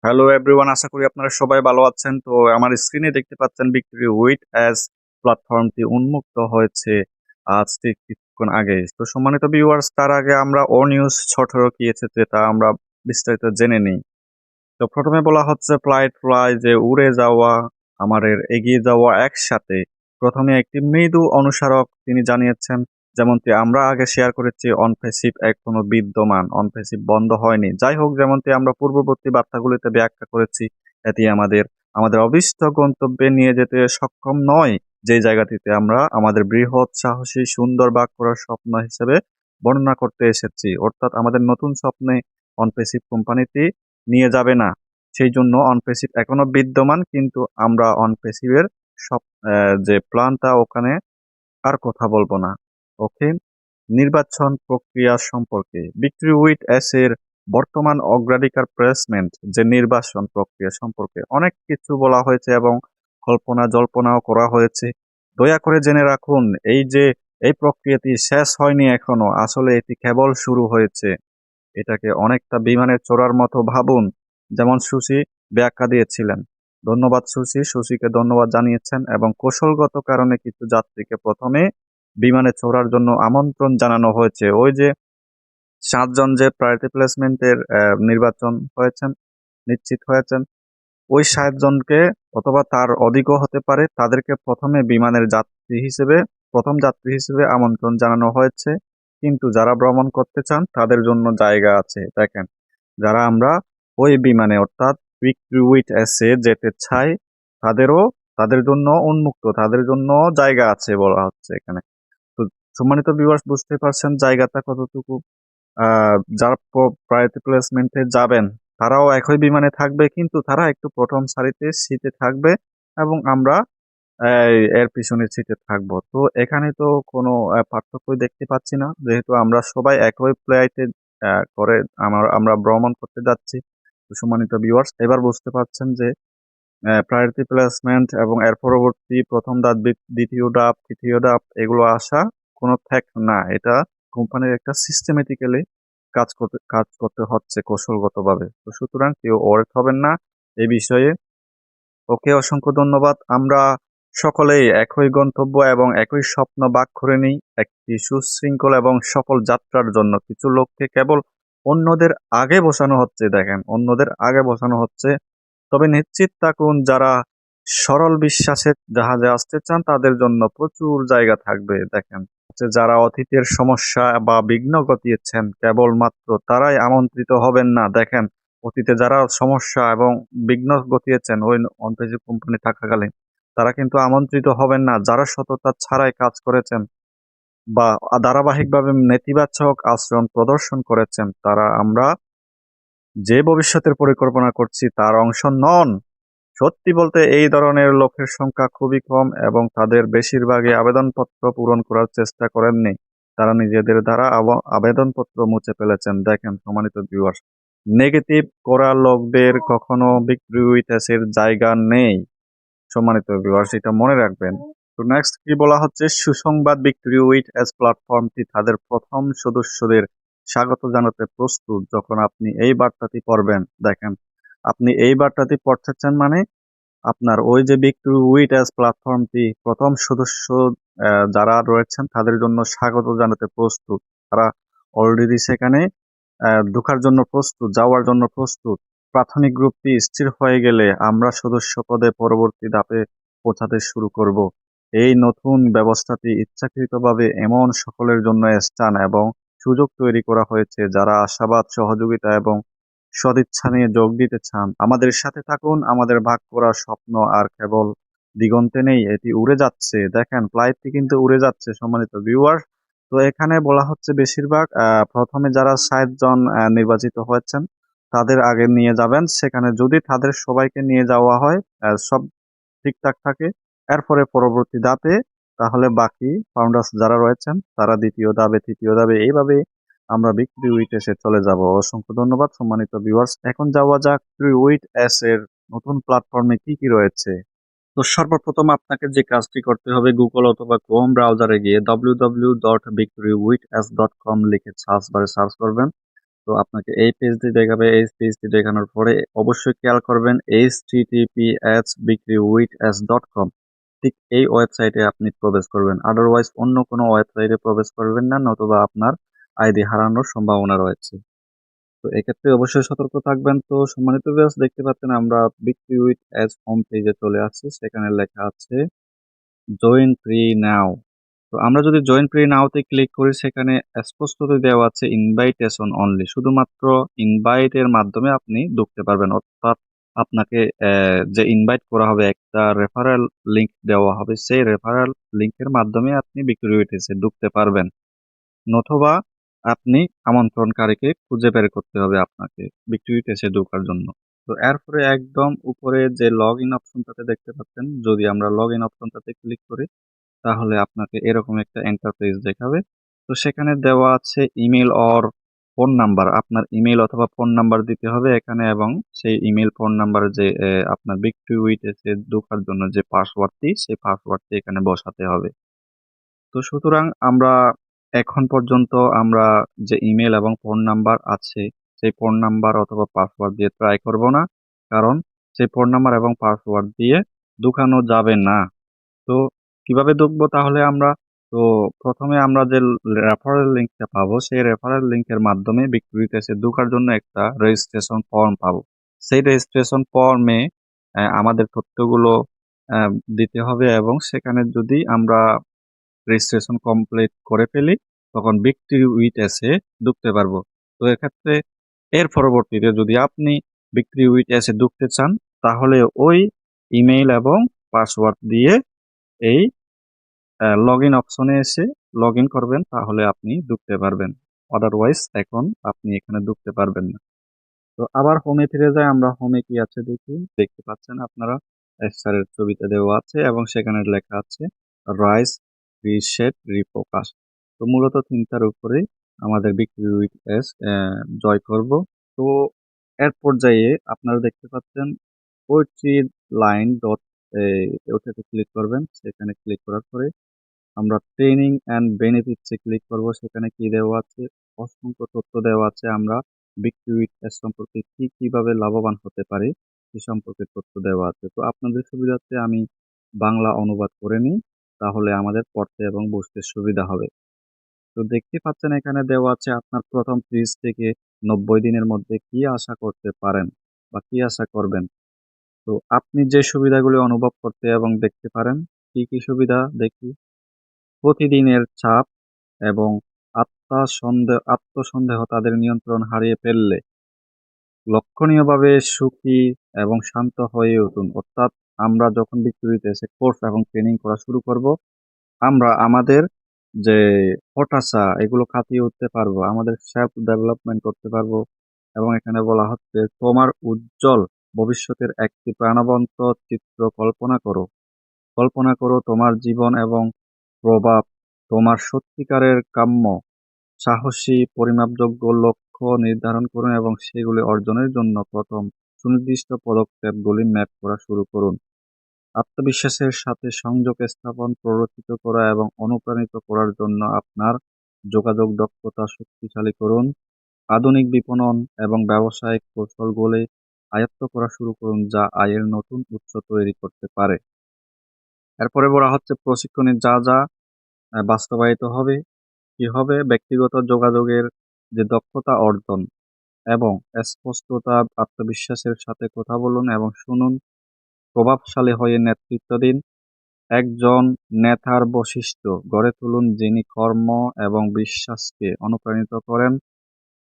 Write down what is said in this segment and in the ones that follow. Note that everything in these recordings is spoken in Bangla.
হ্যালো এভরিওয়ান, আশা করি আপনারা সবাই ভালো আছেন। তো আমার স্ক্রিনে দেখতে পাচ্ছেন ভিক্টোরি উইট অ্যাজ প্ল্যাটফর্মটি উন্মুক্ত হয়েছে আজ ঠিক কিছুক্ষণ আগে। তো সম্মানিত ভিউয়ার্স, তার আগে আমরা ও নিউজ 18 কি এসেছে তা আমরা বিস্তারিত জেনে নিই। তো প্রথমে বলা হচ্ছে ফ্লাই যে উড়ে যাওয়া আমাদের এগিয়ে যাওয়া একসাথে। প্রথমে একটি মৃদু অনুসারক তিনি জানিয়েছেন, যেমনটি আমরা আগে শেয়ার করেছি অনপ্যাসিভ এখনো বিদ্যমান, অনপ্যাসিভ বন্ধ হয়নি। যাই হোক, যেমনটি আমরা পূর্ববর্তী বার্তাগুলিতে ব্যাখ্যা করেছি, এটি আমাদের আমাদের অভীষ্ট গন্তব্যে নিয়ে যেতে সক্ষম নয়, যে জায়গাটিতে আমরা আমাদের বৃহৎ সাহসী সুন্দর বাক করার স্বপ্ন হিসেবে বর্ণনা করতে এসেছি। অর্থাৎ আমাদের নতুন স্বপ্নে অনপ্যাসিভ কোম্পানিটি নিয়ে যাবে না। সেই জন্য অনপ্যাসিভ এখনো বিদ্যমান, কিন্তু আমরা অনপ্যাসিভের সব যে প্ল্যানটা ওখানে আর কথা বলবো না। ওকে। নির্বাচন প্রক্রিয়া সম্পর্কে ভিক্টোরি উইট এস এর বর্তমান অগ্রাধিকার প্লেসমেন্ট যে নির্বাচন প্রক্রিয়া সম্পর্কে অনেক কিছু বলা হয়েছে এবং কল্পনা জল্পনাও করা হয়েছে। দয়া করে জেনে রাখুন, এই প্রক্রিয়াটি শেষ হয়নি এখনো, আসলে এটি কেবল শুরু হয়েছে। এটাকে অনেকটা বিমানের চড়ার মতো ভাবুন, যেমন সুশি ব্যাখ্যা দিয়েছিলেন। ধন্যবাদ সুশি, সুশিকে ধন্যবাদ জানিয়েছেন এবং কৌশলগত কারণে কিছু যাত্রীকে প্রথমে বিমানে চড়ার জন্য আমন্ত্রণ জানানো হয়েছে। ওই যে 7 জন যে প্রায়োরিটি প্লেসমেন্টের নির্বাচন হয়েছেন, নিশ্চিত হয়েছেন, ওই 7 জনকে অথবা তার অধিকও হতে পারে, তাদেরকে প্রথমে বিমানের যাত্রী হিসেবে প্রথম যাত্রী হিসেবে আমন্ত্রণ জানানো হয়েছে। কিন্তু যারা ভ্রমণ করতে চান তাদের জন্য জায়গা আছে। দেখেন, যারা আমরা ওই বিমানে অর্থাৎ ভিক্টোরি উইট এসে যেতে চাই, তাদেরও তাদের জন্য উন্মুক্ত, তাদের জন্য জায়গা আছে বলা হচ্ছে এখানে। তো সম্মানিত ভিউয়ার্স, বুঝতে পারছেন জায়গাটা কতটুকু। যারা প্রায়োরিটি প্লেসমেন্টে যাবেন তারাও একই বিমানে থাকবে, কিন্তু তারা একটু প্রথম সারিতে সিটে থাকবে এবং আমরা এর পিছনের সিটে থাকবো। তো এখানে তো কোনো পার্থক্যই দেখতে পাচ্ছি না, যেহেতু আমরা সবাই একই ফ্লাইটে করে আমরা ভ্রমণ করতে যাচ্ছি। তো সম্মানিত ভিউয়ার্স, এবার বুঝতে পারছেন যে প্রায়োরিটি প্লেসমেন্ট এবং এর পরবর্তী প্রথম ধাপ, দ্বিতীয় ধাপ, তৃতীয় ধাপ এগুলো আসা কোনো ফ্যাক্ট না। এটা কোম্পানির একটা সিস্টেমেটিক্যালি কাজ করতে হচ্ছে কৌশলগতভাবে। তো সুতরাং কেউ ওয়ার্ড হবেন না এই বিষয়ে। ওকে, অসংখ্য ধন্যবাদ। আমরা সকলেই একই গন্তব্য এবং একই স্বপ্ন ভাগ করে নিই একটি সুশৃঙ্খল এবং সফল যাত্রার জন্য। কিছু লোককে কেবল অন্যদের আগে বসানো হচ্ছে, দেখেন, অন্যদের আগে বসানো হচ্ছে। তবে নিশ্চিত থাকুন, যারা সরল বিশ্বাসের জাহাজে আসতে চান তাদের জন্য প্রচুর জায়গা থাকবে। দেখেন, যারা অতীতের সমস্যা বা বিঘ্ন ঘটিয়েছেন কেবলমাত্র তারাই আমন্ত্রিত হবেন না। দেখেন, অতীতে যারা সমস্যা এবং বিঘ্ন ঘটিয়েছেন ওই অন্তর্জাতিক কোম্পানি থাকাকালীন, তারা কিন্তু আমন্ত্রিত হবেন না। যারা সততা ছাড়াই কাজ করেছেন বা ধারাবাহিকভাবে নেতিবাচক আচরণ প্রদর্শন করেছেন, তারা আমরা যে ভবিষ্যতের পরিকল্পনা করছি তার অংশ নন। সত্যি বলতে এই ধরনের লোকের সংখ্যা খুবই কম এবং তাদের বেশিরভাগই আবেদনপত্র পূরণ করার চেষ্টা করেননি। তারা নিজেদের দ্বারা আবেদনপত্র মুছে ফেলেছেন। দেখেন সম্মানিত ভিউয়ার্স, নেগেটিভ করা লোকদের কখনো ভিক্টোরি উইটেসের জায়গা নেই। সম্মানিত ভিউয়ার্স, এটা মনে রাখবেন। তো নেক্সট কি বলা হচ্ছে, সুসংবাদ, ভিক্টোরি উইট এস প্ল্যাটফর্মটি তাদের প্রথম সদস্যদের স্বাগত জানাতে প্রস্তুত। যখন আপনি এই বার্তাটি পড়বেন, দেখেন, আপনি এই বার্তাটি পড়তেছেন মানে আপনার ওই যে ভিক্টোরি উইট এস প্ল্যাটফর্মটি প্রথম সদস্য যারা রয়েছেন তাদের জন্য স্বাগত জানাতে প্রস্তুত। তারা অলরেডি সেখানে ঢোকার জন্য প্রস্তুত, যাওয়ার জন্য প্রস্তুত। প্রাথমিক গ্রুপটি স্থির হয়ে গেলে আমরা সদস্য পদে পরবর্তী ধাপে পৌঁছাতে শুরু করব। এই নতুন ব্যবস্থাটি ইচ্ছাকৃতভাবে এমন সকলের জন্য স্থান এবং সুযোগ তৈরি করা হয়েছে যারা আশাবাদ, সহযোগিতা এবং সদিচ্ছা নিয়ে যোগ দিতে চান। আমাদের সাথে থাকুন, আমাদের ভাগ করা স্বপ্ন আর কেবল দিগন্তে নেই, এটি উড়ে যাচ্ছে। দেখেন, ফ্লাইটটি কিন্তু উড়ে যাচ্ছে সম্মানিত ভিউয়ার। তো এখানে বলা হচ্ছে বেশিরভাগ প্রথমে যারা 60 জন নির্বাচিত হয়েছেন তাদের আগে নিয়ে যাবেন সেখানে। যদি তাদের সবাইকে নিয়ে যাওয়া হয়, সব ঠিকঠাক থাকে, এরপরে পরবর্তী ধাপে তাহলে বাকি ফাউন্ডার্স যারা রয়েছেন তারা দ্বিতীয় ধাপে, তৃতীয় ধাপে, এইভাবে আমরা ভিক্টোরি উইট এসে চলে যাব। অসংখ্য ধন্যবাদ সম্মানিত ভিউয়ার্স। এখন যাওয়া যাক ভিক্টোরি উইট এস এর নতুন প্ল্যাটফর্মে কি কি রয়েছে। তো সর্বপ্রথম আপনাকে যে কাজটি করতে হবে, গুগল অথবা ক্রোম ব্রাউজারে গিয়ে www.victorywithass.com লিখে সার্চ বারে সার্চ করবেন। তো আপনাকে এই পেজটি দেখাবে। এই পেজটি দেখানোর পরে অবশ্যই খেয়াল করবেন https://bikriwiths.com, ঠিক এই ওয়েবসাইটে আপনি প্রবেশ করবেন। আদারওয়াইজ অন্য কোনো ওয়েবসাইটে প্রবেশ করবেন না, নতুবা আপনার আইডি হারানোর সম্ভাবনা রয়েছে। তো এক্ষেত্রে অবশ্যই সতর্ক থাকবেন। তো সম্মানিত ভিউয়ার্স, দেখতে পাচ্ছেন আমরা বিক্রি উইথ অ্যাজ হোম পেজে চলে আসছি। সেখানে লেখা আছে জয়েন ফ্রি নাও। তো আমরা যদি জয়েন ফ্রি নাওতে ক্লিক করি, সেখানে স্পষ্টতই দেওয়া আছে ইনভাইটেশন অনলি, শুধুমাত্র ইনভাইটের মাধ্যমে আপনি ঢুকতে পারবেন। অর্থাৎ আপনাকে যে ইনভাইট করা হবে, একটা রেফারেল লিংক দেওয়া হবে, সেই রেফারেল লিংকের মাধ্যমে আপনি বিক্রি উইথে ঢুকতে পারবেন, নতুবা আপনি আমন্ত্রণকারীকে খুঁজে বের করতে হবে আপনাকে বিক্রিতে এসে ঢোকার জন্য। তো এরপরে একদম উপরে যে লগ ইন অপশনটাতে দেখতে পাচ্ছেন, যদি আমরা লগ ইন অপশনটাতে ক্লিক করি, তাহলে আপনাকে এরকম একটা এন্টারপ্রাইজ দেখাবে। তো সেখানে দেওয়া আছে ইমেল অর ফোন নাম্বার, আপনার ইমেল অথবা ফোন নাম্বার দিতে হবে এখানে, এবং সেই ইমেল ফোন নাম্বার যে আপনার বিক্রি উইথে ঢোকার জন্য যে পাসওয়ার্ডটি, সেই পাসওয়ার্ডটি এখানে বসাতে হবে। তো সুতরাং আমরা এখন পর্যন্ত আমরা যে ইমেল এবং ফোন নাম্বার আছে, সেই ফোন নাম্বার অথবা পাসওয়ার্ড দিয়ে ট্রাই করব না, কারণ সেই ফোন নাম্বার এবং পাসওয়ার্ড দিয়ে ঢুকানো যাবে না। তো কিভাবে ঢুকবো তাহলে আমরা? তো প্রথমে আমরা যে রেফারেল লিংকটা পাবো, সেই রেফারেল লিংকের মাধ্যমে বিক্রিতে এসে ঢোকার জন্য একটা রেজিস্ট্রেশন ফর্ম পাবো। সেই রেজিস্ট্রেশন ফর্মে আমাদের তথ্যগুলো আহ, দিতে হবে, এবং সেখানে যদি আমরা রেজিস্ট্রেশন কমপ্লিট করে ফেলি, তখন বিক্রি উইথ এসে ঢুকতে পারবো। তো এক্ষেত্রে এর পরবর্তীতে যদি আপনি বিক্রি উইথ এসে ঢুকতে চান, তাহলে ওই ইমেইল এবং পাসওয়ার্ড দিয়ে এই লগ ইন অপশনে এসে লগ ইন করবেন, তাহলে আপনি ঢুকতে পারবেন। আদারওয়াইজ এখন আপনি এখানে ঢুকতে পারবেন না। তো আবার হোমে ফিরে যায়, আমরা হোমে কি আছে দেখি। দেখতে পাচ্ছেন আপনারা স্যারের ছবিতে দেওয়া আছে, এবং সেখানে লেখা আছে রাইস, রিসেট, রিফোকাস। তো মূলত তিনটার উপরে আমাদের বিক্রি উইথ এস জয় করব। তো এর পর্যায়ে আপনারা দেখতে পাচ্ছেন পোয়েট্রি লাইন ডট, ওটাতে ক্লিক করবেন। সেখানে ক্লিক করার পরে আমরা ট্রেনিং অ্যান্ড বেনিফিটসে ক্লিক করব। সেখানে কি দেওয়া আছে? অসংখ্য তথ্য দেওয়া আছে। আমরা বিক্রি উইথ অ্যাডস সম্পর্কে কিভাবে লাভবান হতে পারি সে সম্পর্কে তথ্য দেওয়া আছে। তো আপনাদের সুবিধার্থে আমি বাংলা অনুবাদ করে নিই, তাহলে আমাদের পড়তে এবং বুঝতে সুবিধা হবে। তো দেখতে পাচ্ছেন এখানে দেওয়া আছে আপনার প্রথম 30 থেকে 90 দিনের মধ্যে কি আশা করতে পারেন বা কি আশা করবেন। তো আপনি যে সুবিধাগুলি অনুভব করতে এবং দেখতে পারেন, কি কি সুবিধা দেখি। প্রতিদিনের চাপ এবং আত্মসন্দেহ তাদের নিয়ন্ত্রণ হারিয়ে ফেললে লক্ষণীয়ভাবে সুখী এবং শান্ত হয়ে উঠুন। অর্থাৎ আমরা যখন বিক্রিতে এসে কোর্স এবং ট্রেনিং করা শুরু করব, আমরা আমাদের যে হতাশা এগুলো কাটিয়ে উঠতে পারবো, আমাদের সেলফ ডেভেলপমেন্ট করতে পারবো। এবং এখানে বলা হচ্ছে তোমার উজ্জ্বল ভবিষ্যতের একটি প্রাণবন্ত চিত্র কল্পনা করো। কল্পনা করো তোমার জীবন এবং প্রভাব তোমার সত্যিকারের কাম্য। সাহসী পরিমাপযোগ্য লক্ষ্য নির্ধারণ করুন এবং সেগুলি অর্জনের জন্য প্রথম সুনির্দিষ্ট পদক্ষেপগুলি ম্যাপ করা শুরু করুন। আত্মবিশ্বাসের সাথে সংযোগ স্থাপন, প্ররোচিত করা এবং অনুপ্রাণিত করার জন্য আপনার যোগাযোগ দক্ষতা শক্তিশালী করুন। আধুনিক বিপণন এবং ব্যবসায়িক কৌশলগুলি আয়ত্ত করা শুরু করুন, যা আয়ের নতুন উৎস তৈরি করতে পারে। এরপরে বলা হচ্ছে প্রশিক্ষণে যা যা বাস্তবায়িত হবে। কি হবে? ব্যক্তিগত যোগাযোগের যে দক্ষতা অর্জন এবং স্পষ্টতা, আত্মবিশ্বাসের সাথে কথা বলুন এবং শুনুন। প্রভাবশালী হয়ে নেতৃত্ব দিন। একজন নেতার বৈশিষ্ট্য গড়ে তুলুন যিনি কর্ম এবং বিশ্বাসকে অনুপ্রাণিত করেন।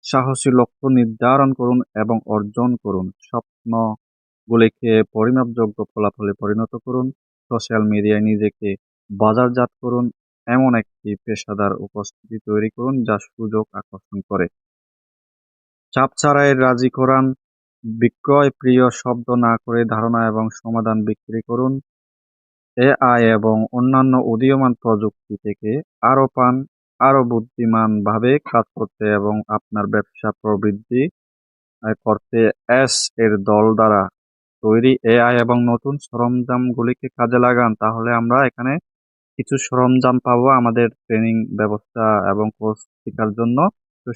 সাহসী লক্ষ্য নির্ধারণ করুন এবং অর্জন করুন। স্বপ্নগুলিকে পরিমাপযোগ্য ফলাফলে পরিণত করুন। সোশ্যাল মিডিয়ায় নিজেকে বাজারজাত করুন। এমন একটি পেশাদার উপস্থিতি তৈরি করুন যা সুযোগ আকর্ষণ করে। চাপ ছাড়াই রাজি করান। বিক্রয় প্রিয় শব্দ না করে ধারণা এবং সমাধান বিক্রি করুন। এআই এবং অন্যান্য উদীয়মান প্রযুক্তি থেকে আরো বুদ্ধিমানভাবে কাজ করতে এবং আপনার ব্যবসা প্রবৃদ্ধি করতে এস এর দল দ্বারা তৈরি এআই এবং নতুন সরঞ্জামগুলিকে কাজে লাগান। তাহলে আমরা এখানে কিছু সরঞ্জাম পাবো আমাদের ট্রেনিং ব্যবস্থা এবং কোর্স শেখার জন্য। তো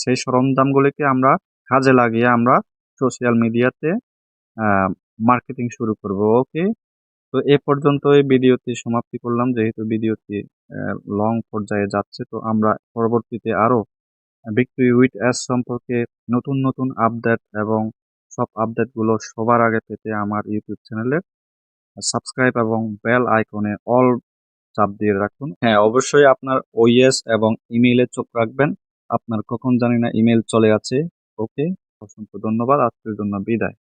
সেই সরঞ্জামগুলিকে আমরা কাজে লাগিয়ে আমরা সোশ্যাল মিডিয়াতে মার্কেটিং শুরু করব। ওকে, তো এ পর্যন্ত এই ভিডিওটি সমাপ্তি করলাম, যেহেতু ভিডিওটি লং পর্যায়ে যাচ্ছে। তো আমরা পরবর্তীতে আরো ভিক্টরি উইথ অ্যাস সম্পর্কে নতুন নতুন আপডেট এবং সব আপডেটগুলো সবার আগে পেতে আমার ইউটিউব চ্যানেলে সাবস্ক্রাইব এবং বেল আইকনে অল চাপ দিয়ে রাখুন। হ্যাঁ, অবশ্যই আপনার ওএস এবং ইমেইলে চোখ রাখবেন। আপনার কখন জানি না ইমেল চলে আছে। ওকে, অসংখ্য ধন্যবাদ। আজকের জন্য বিদায়।